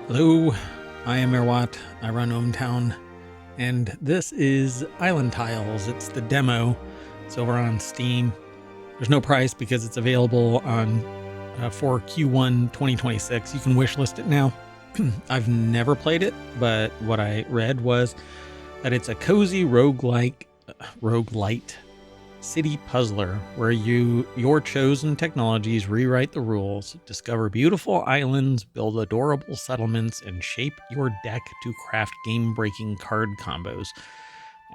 Hello, I am Erwat. I run ohmTown, and this is Islantiles. It's the demo. It's over on Steam. There's no price because it's available on for Q1 2026. You can wishlist it now. I've never played it, but what I read was that it's a cozy roguelite city puzzler where your chosen technologies rewrite the rules, discover beautiful islands, build adorable settlements, and shape your deck to craft game-breaking card combos.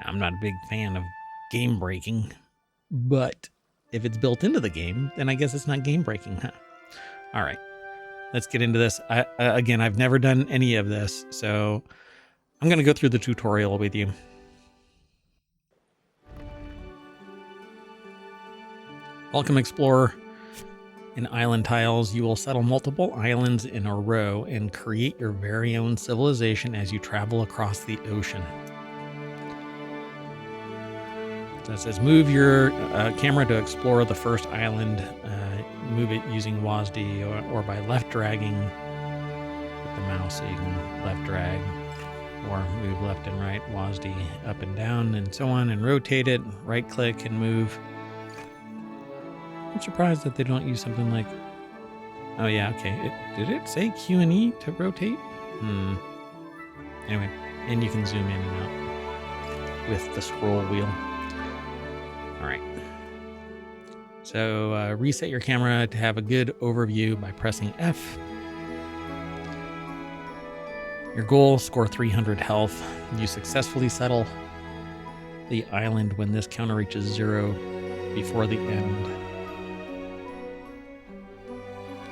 Now, I'm not a big fan of game breaking, but if it's built into the game, then I guess it's not game breaking, huh? All right, let's get into this. Again, I've never done any of this, so I'm going to go through the tutorial with you. Welcome, explorer. In Islantiles, you will settle multiple islands in a row and create your very own civilization as you travel across the ocean. So it says move your camera to explore the first island. Move it using WASD or by left dragging with the mouse, so you can left drag or move left and right, WASD up and down and so on, and rotate it, right click and move. I'm surprised that they don't use something like, oh yeah, okay. Did it say Q and E to rotate? Anyway, and you can zoom in and out with the scroll wheel. All right. So reset your camera to have a good overview by pressing F. Your goal, score 300 health. You successfully settle the island when this counter reaches 0 before the end.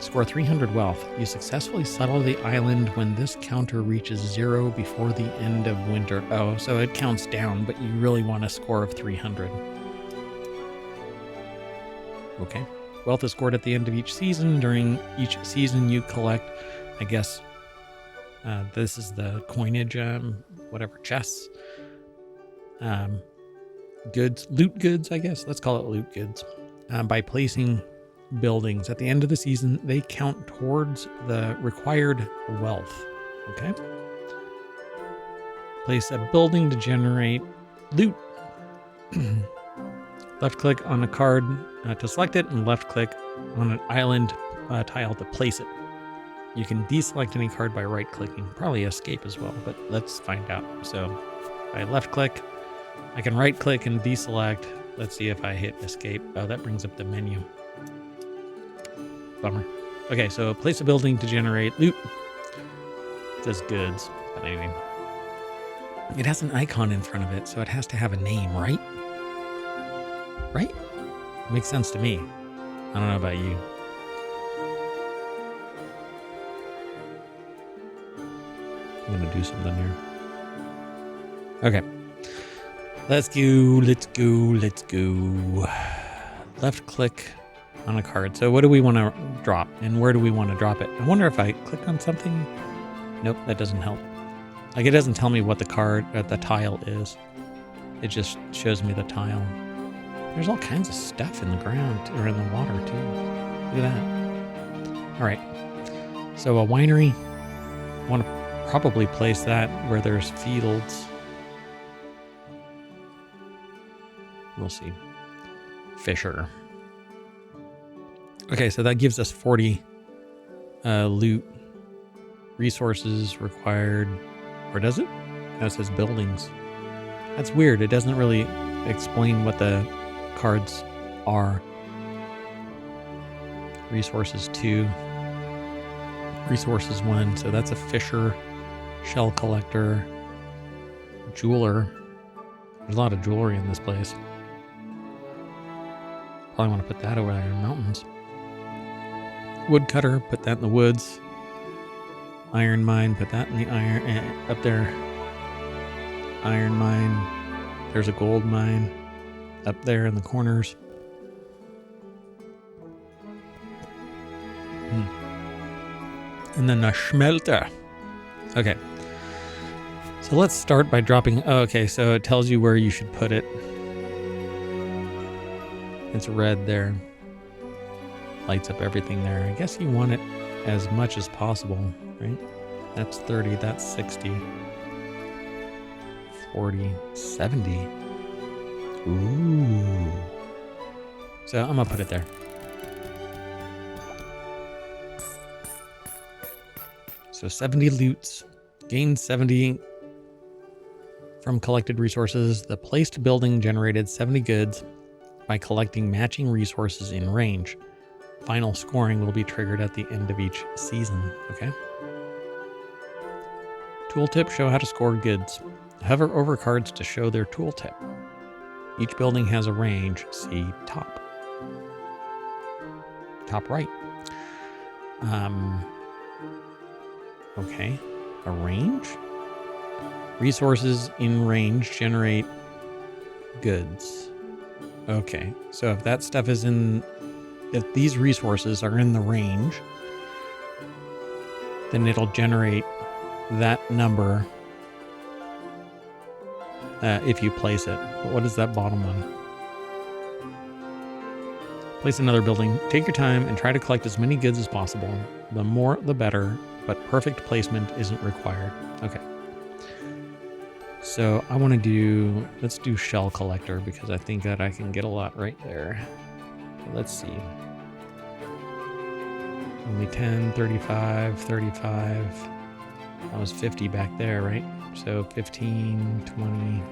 Score 300 wealth. You successfully settle the island when this counter reaches 0 before the end of winter. Oh, so it counts down, but you really want a score of 300. Okay. Wealth is scored at the end of each season. During each season you collect, I guess, this is the coinage, whatever, chests. Goods, loot goods, I guess. Let's call it loot goods. By placing buildings at the end of the season, they count towards the required wealth. Okay. Place a building to generate loot. Left click on a card to select it, and left click on an island tile to place it. You can deselect any card by right clicking, probably escape as well, but let's find out. So by left click, I can right click and deselect. Let's see if I hit escape. Oh, that brings up the menu. Bummer. Okay, so place a building to generate loot. It says goods, but anyway. It has an icon in front of it, so it has to have a name, right? Right? Makes sense to me. I don't know about you. I'm gonna do something here. Okay. Let's go. Left click on a card. So what do we want to drop, and where do we want to drop it? I wonder if I click on something. Nope, that doesn't help. Like, it doesn't tell me what the card the tile is. It just shows me the tile. There's all kinds of stuff in the ground or in the water too. Look at that. All right. So a winery. I want to probably place that where there's fields. We'll see. Fisher. Okay, so that gives us 40 loot resources required. Or does it? No, it says buildings. That's weird. It doesn't really explain what the cards are. Resources 2. Resources 1. So that's a fisher, shell collector, jeweler. There's a lot of jewelry in this place. Probably want to put that over there in the mountains. Woodcutter, put that in the woods. Iron mine, put that in the iron up there. Iron mine. There's a gold mine up there in the corners. And then a schmelter. Okay. So let's start by dropping. Oh, okay, so it tells you where you should put it. It's red there. Lights up everything there. I guess you want it as much as possible, right? That's 30, that's 60. 40, 70. Ooh. So I'm gonna put it there. So 70 loots, gain 70 from collected resources. The placed building generated 70 goods by collecting matching resources in range. Final scoring will be triggered at the end of each season, okay? Tooltip, show how to score goods. Hover over cards to show their tooltip. Each building has a range, see top. Top right. Okay, a range? Resources in range generate goods. Okay, so if that stuff is in, if these resources are in the range, then it'll generate that number if you place it. But what is that bottom one? Place another building. Take your time and try to collect as many goods as possible. The more, the better, but perfect placement isn't required. Okay. So I want to do, let's do shell collector because I think that I can get a lot right there. So let's see. Only 10, 35, 35. That was 50 back there, right? So 15, 20,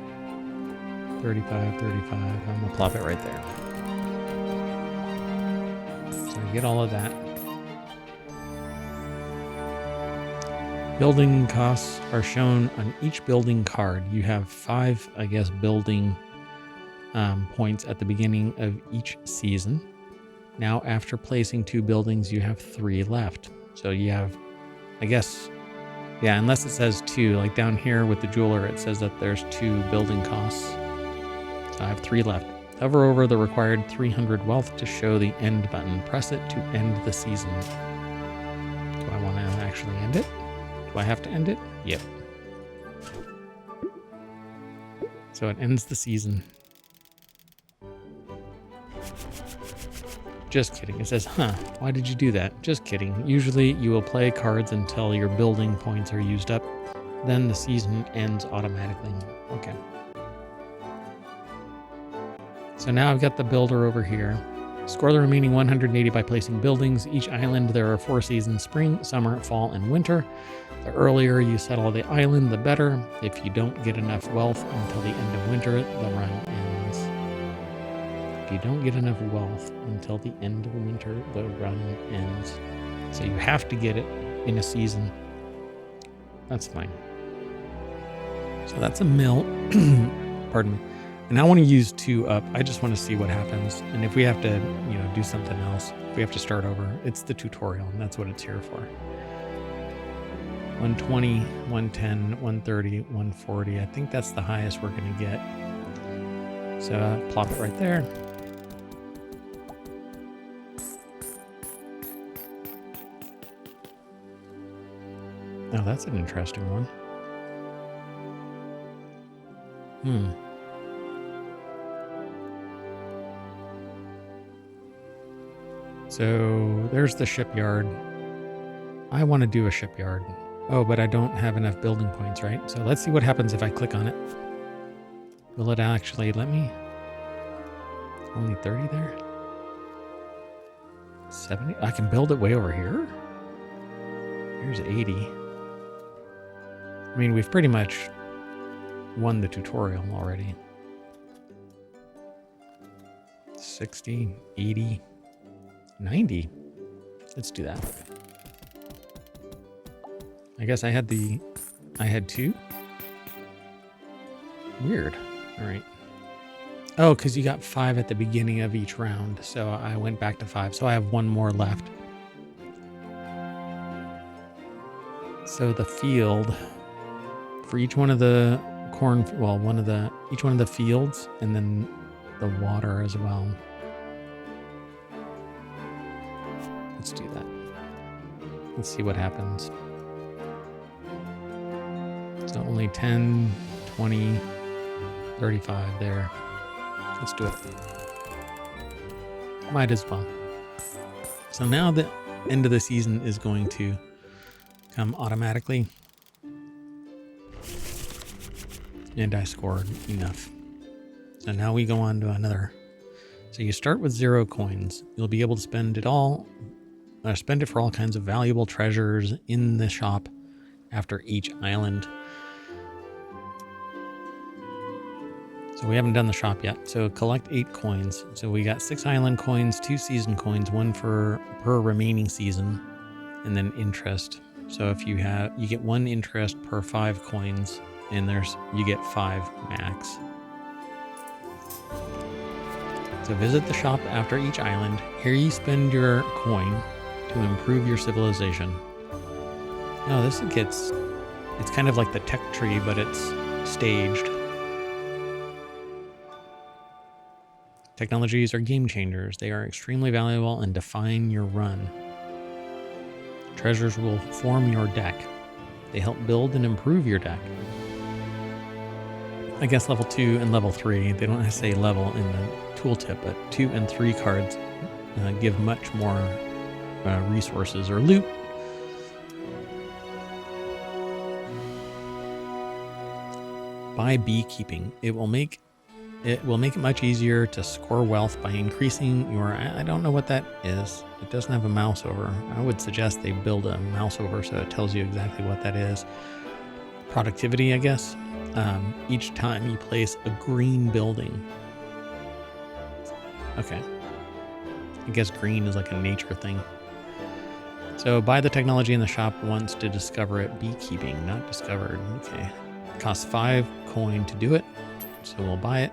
35, 35. I'm going to plop it right there. So I get all of that. Building costs are shown on each building card. You have 5, I guess, building points at the beginning of each season. Now, after placing 2 buildings, you have 3 left. So you have, I guess, yeah, unless it says 2, like down here with the jeweler, it says that there's 2 building costs. So I have 3 left. Hover over the required 300 wealth to show the end button. Press it to end the season. Do I want to actually end it? Do I have to end it? Yep. So it ends the season. Just kidding. It says, why did you do that? Just kidding. Usually you will play cards until your building points are used up. Then the season ends automatically. Okay. So now I've got the builder over here. Score the remaining 180 by placing buildings. Each island, there are 4 seasons: spring, summer, fall, and winter. The earlier you settle the island, the better. If you don't get enough wealth until the end of winter, the run ends. If you don't get enough wealth until the end of winter, the run ends. So you have to get it in a season. That's fine. So that's a mill. Pardon me. And I want to use 2 up. I just want to see what happens. And if we have to, do something else, if we have to start over, it's the tutorial, and that's what it's here for. 120, 110, 130, 140. I think that's the highest we're going to get. So plop it right there. Oh, that's an interesting one. So there's the shipyard. I want to do a shipyard. Oh, but I don't have enough building points, right? So let's see what happens if I click on it. Will it actually let me? Only 30 there? 70? I can build it way over here? Here's 80. I mean, we've pretty much won the tutorial already. 60, 80, 90. Let's do that. I guess I had 2. Weird. All right. Oh, because you got 5 at the beginning of each round. So I went back to 5. So I have 1 more left. So the field for each one of the each one of the fields, and then the water as well. Let's do that. Let's see what happens. So only 10, 20, 35 there. Let's do it. Might as well. So now the end of the season is going to come automatically. And I scored enough. So now we go on to another. So you start with 0 coins. You'll be able to spend it all, spend it for all kinds of valuable treasures in the shop after each island. So we haven't done the shop yet. So collect 8 coins. So we got 6 island coins, 2 season coins, 1 per remaining season, and then interest. So if you get 1 interest per 5 coins, and you get 5 max. So visit the shop after each island. Here you spend your coin to improve your civilization. Now it's kind of like the tech tree, but it's staged. Technologies are game changers. They are extremely valuable and define your run. Treasures will form your deck. They help build and improve your deck. I guess level 2 and level 3, they don't say level in the tooltip, but 2 and 3 cards give much more resources or loot. By beekeeping, it will make it much easier to score wealth by increasing your, I don't know what that is. It doesn't have a mouse over. I would suggest they build a mouse over so it tells you exactly what that is. Productivity, I guess. Each time you place a green building. Okay. I guess green is like a nature thing. So buy the technology in the shop once to discover it. Beekeeping, not discovered. Okay. It costs 5 coin to do it. So we'll buy it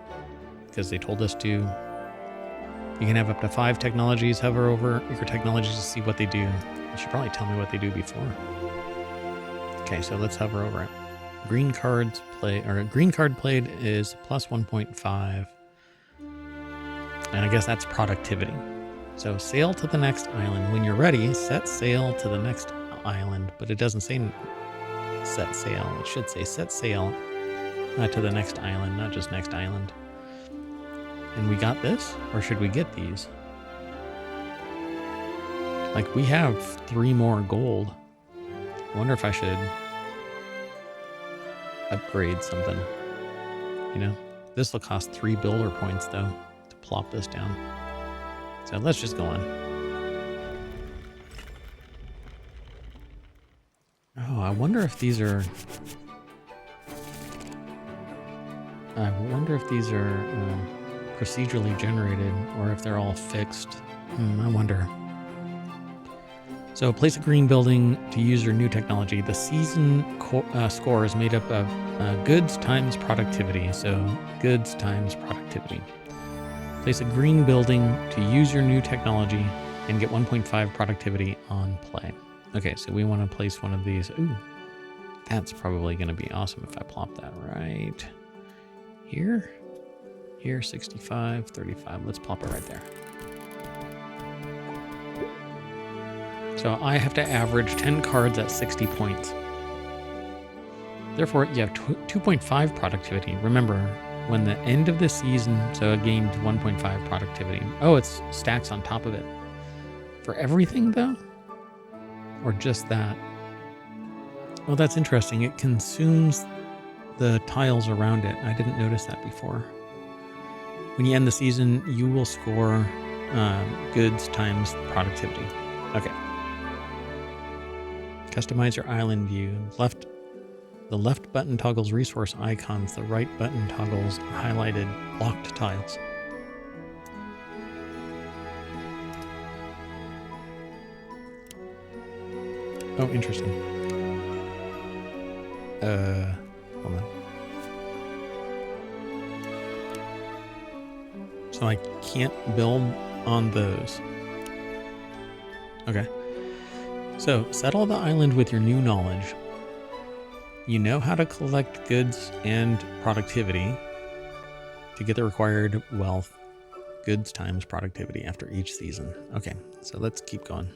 because they told us to. You can have up to 5 technologies hover over your technologies to see what they do. You should probably tell me what they do before. Okay, so let's hover over it. Green card played is plus 1.5. And I guess that's productivity. So sail to the next island. When you're ready, set sail to the next island. But it doesn't say set sail. It should say set sail to the next island, not just next island. And we got this? Or should we get these? Like, we have 3 more gold. I wonder if I should upgrade something. You know? This will cost 3 builder points, though, to plop this down. So let's just go on. Oh, I wonder if these are... procedurally generated, or if they're all fixed. I wonder. So place a green building to use your new technology. The season score is made up of goods times productivity. So goods times productivity. Place a green building to use your new technology and get 1.5 productivity on play. Okay, so we want to place one of these. Ooh, that's probably going to be awesome if I plop that right here. Here, 65, 35. Let's plop it right there. So I have to average 10 cards at 60 points. Therefore, you have 2.5 productivity. Remember, when the end of the season, so it gained 1.5 productivity. Oh, it's stacks on top of it. For everything, though? Or just that? Oh, that's interesting. It consumes the tiles around it. I didn't notice that before. When you end the season, you will score goods times productivity. Okay. Customize your island view. The left button toggles resource icons. The right button toggles highlighted blocked tiles. Oh, interesting. Hold on. So I can't build on those. Okay. So settle the island with your new knowledge. You know how to collect goods and productivity to get the required wealth. Goods times productivity after each season. Okay, so let's keep going.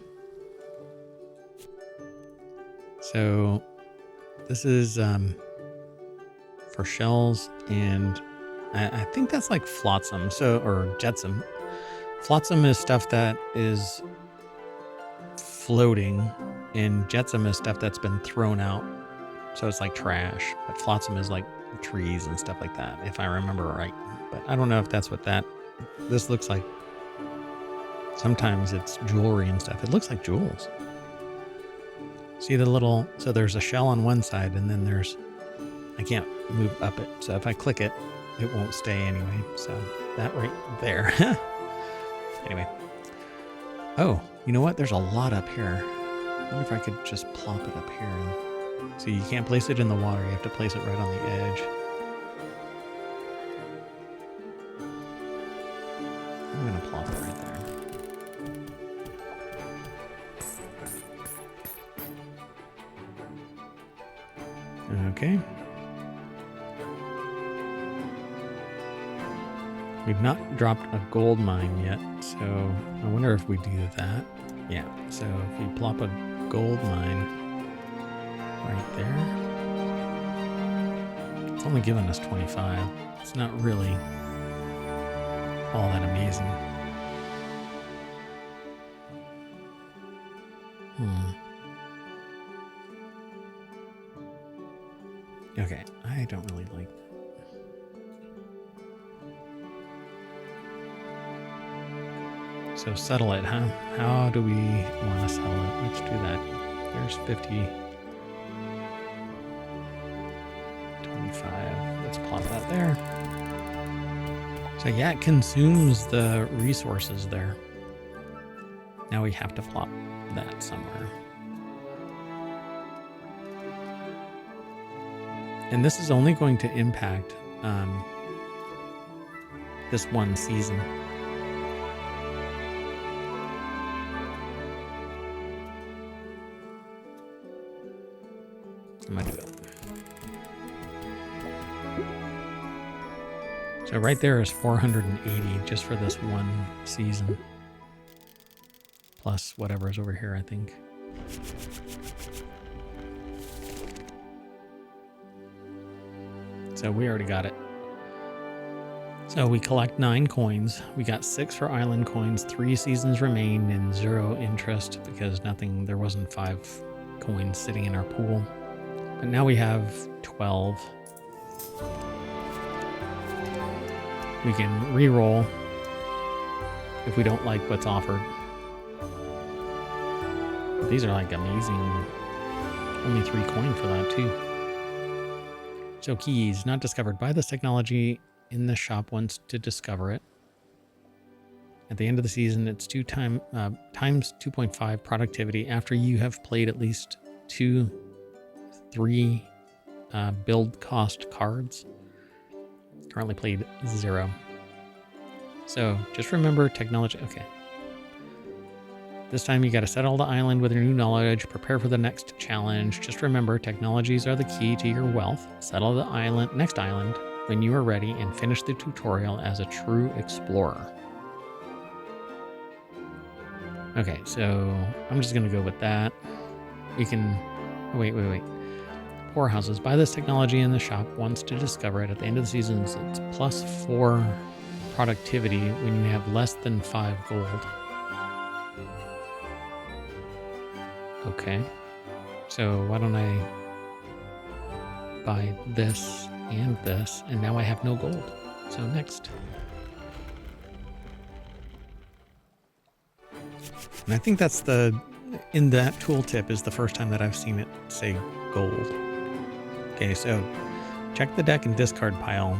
So this is for shells, and I think that's like flotsam, or jetsam. Flotsam is stuff that is floating, and jetsam is stuff that's been thrown out. So it's like trash, but flotsam is like trees and stuff like that, if I remember right. But I don't know if that's what this looks like. Sometimes it's jewelry and stuff. It looks like jewels. See the little, so there's a shell on one side and then I can't move up it. So if I click it, it won't stay anyway. So that right there. Anyway. Oh, you know what? There's a lot up here. I wonder if I could just plop it up here. So you can't place it in the water. You have to place it right on the edge. I'm going to plop it right there. Okay. We've not dropped a gold mine yet, so I wonder if we do that. Yeah, so if we plop a gold mine right there. It's only giving us 25. It's not really all that amazing. Okay, I don't really like that. So settle it, huh? How do we want to settle it? Let's do that. There's 50. 25. Let's plop that there. So yeah, it consumes the resources there. Now we have to plop that somewhere. And this is only going to impact this one season. I'm gonna do it. So right there is 480 just for this one season. Plus whatever's over here, I think. So we already got it. So we collect 9 coins. We got 6 for island coins, 3 seasons remain, and 0 interest because there wasn't 5 coins sitting in our pool. But now we have 12. We can re-roll if we don't like what's offered. But these are like amazing. Only 3 coin for that too. So keys, not discovered. Buy this technology in the shop once to discover it. At the end of the season, it's times 2.5 productivity after you have played at least 3 build cost cards. Currently played 0. So just remember technology. Okay. This time you got to settle the island with your new knowledge, prepare for the next challenge. Just remember technologies are the key to your wealth. Settle the next island when you are ready and finish the tutorial as a true explorer. Okay, so I'm just going to go with that. You can, wait. Poorhouses. Buy this technology in the shop once to discover it. At the end of the season, it's +4 productivity when you have less than 5 gold. Okay, so why don't I buy this and this, and now I have no gold. So next. And I think that's in that tooltip is the first time that I've seen it say gold. Okay, so check the deck and discard pile.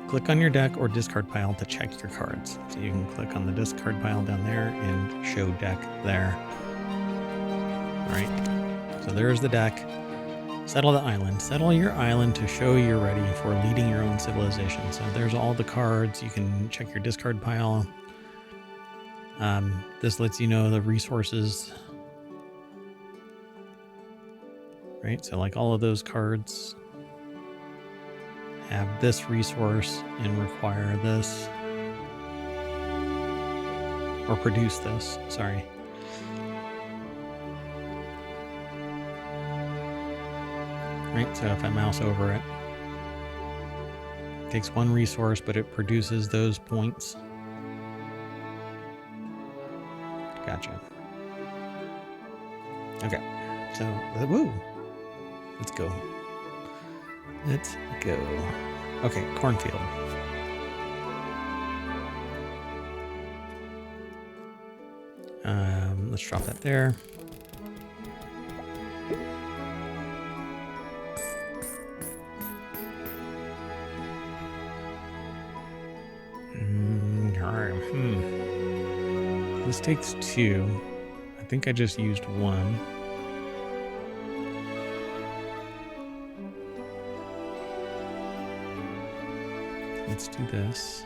Click on your deck or discard pile to check your cards. So you can click on the discard pile down there and show deck there. All right, so there's the deck. Settle the island. Settle your island to show you're ready for leading your own civilization. So there's all the cards. You can check your discard pile. This lets you know the resources. Right, so like all of those cards have this resource and require this. Or produce this, sorry. Right, so if I mouse over it, it takes 1 resource, but it produces those points. Gotcha. Okay, so, woo, let's go. Let's go. Okay, cornfield. Let's drop that there. This takes 2. I think I just used 1. Let's do this.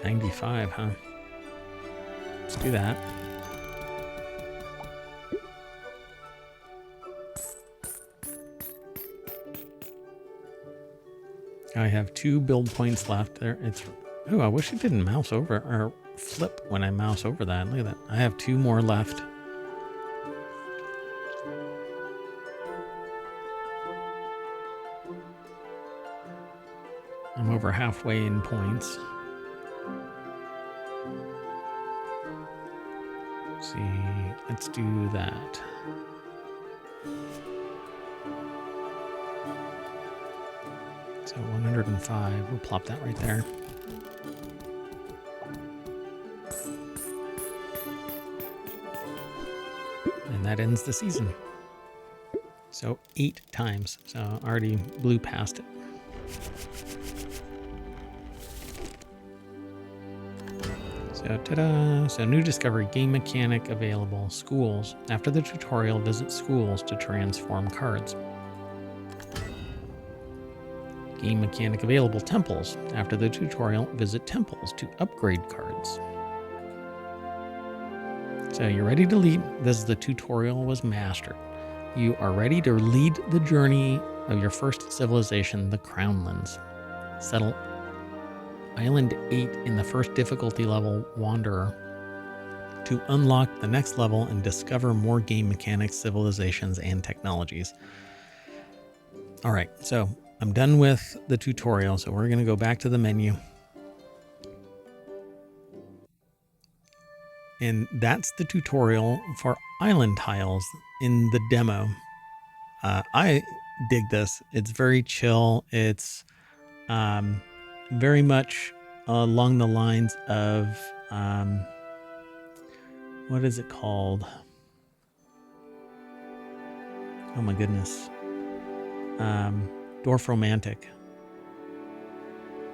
95, huh? Let's do that. I have 2 build points left there. Oh, I wish it didn't mouse over or flip when I mouse over that. Look at that. I have 2 more left. I'm over halfway in points. Let's see. Let's do that. So 105. We'll plop that right there. And that ends the season. So 8 times. So I already blew past it. So ta-da! So new discovery, game mechanic available. Schools. After the tutorial, visit schools to transform cards. Game mechanic available, temples. After the tutorial, visit temples to upgrade cards. So you're ready to lead. This the tutorial was mastered. You are ready to lead the journey of your first civilization, the Crownlands. Settle Island 8 in the first difficulty level, Wanderer, to unlock the next level and discover more game mechanics, civilizations, and technologies. All right, so I'm done with the tutorial, so we're going to go back to the menu. And that's the tutorial for Islantiles in the demo. I dig this. It's very chill. It's very much along the lines of, what is it called? Oh my goodness. Dwarf Romantic.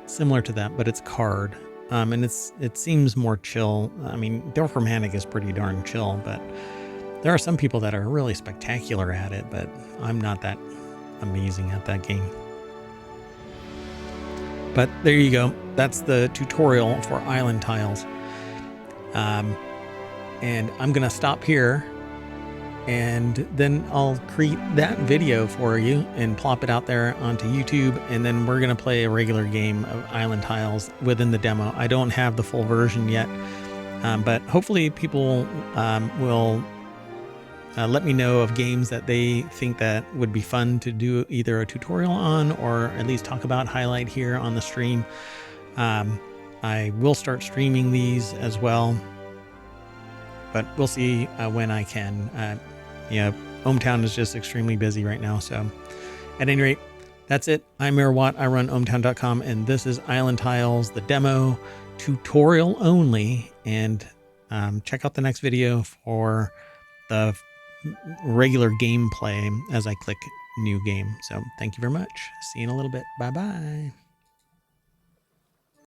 Similar to that, but it's card. And it seems more chill. I mean, Dwarf Romantic is pretty darn chill, but there are some people that are really spectacular at it, but I'm not that amazing at that game. But there you go. That's the tutorial for Islantiles. And I'm going to stop here, and then I'll create that video for you and plop it out there onto YouTube. And then we're going to play a regular game of Islantiles within the demo. I don't have the full version yet, but hopefully people will let me know of games that they think that would be fun to do either a tutorial on or at least talk about, highlight here on the stream. I will start streaming these as well, but we'll see when I can. ohmTown is just extremely busy right now. So at any rate, that's it. I'm Mayor Watt. I run ohmTown.com, and this is Islantiles, the demo tutorial only. And check out the next video for the regular gameplay as I click new game. So thank you very much. See you in a little bit. Bye-bye.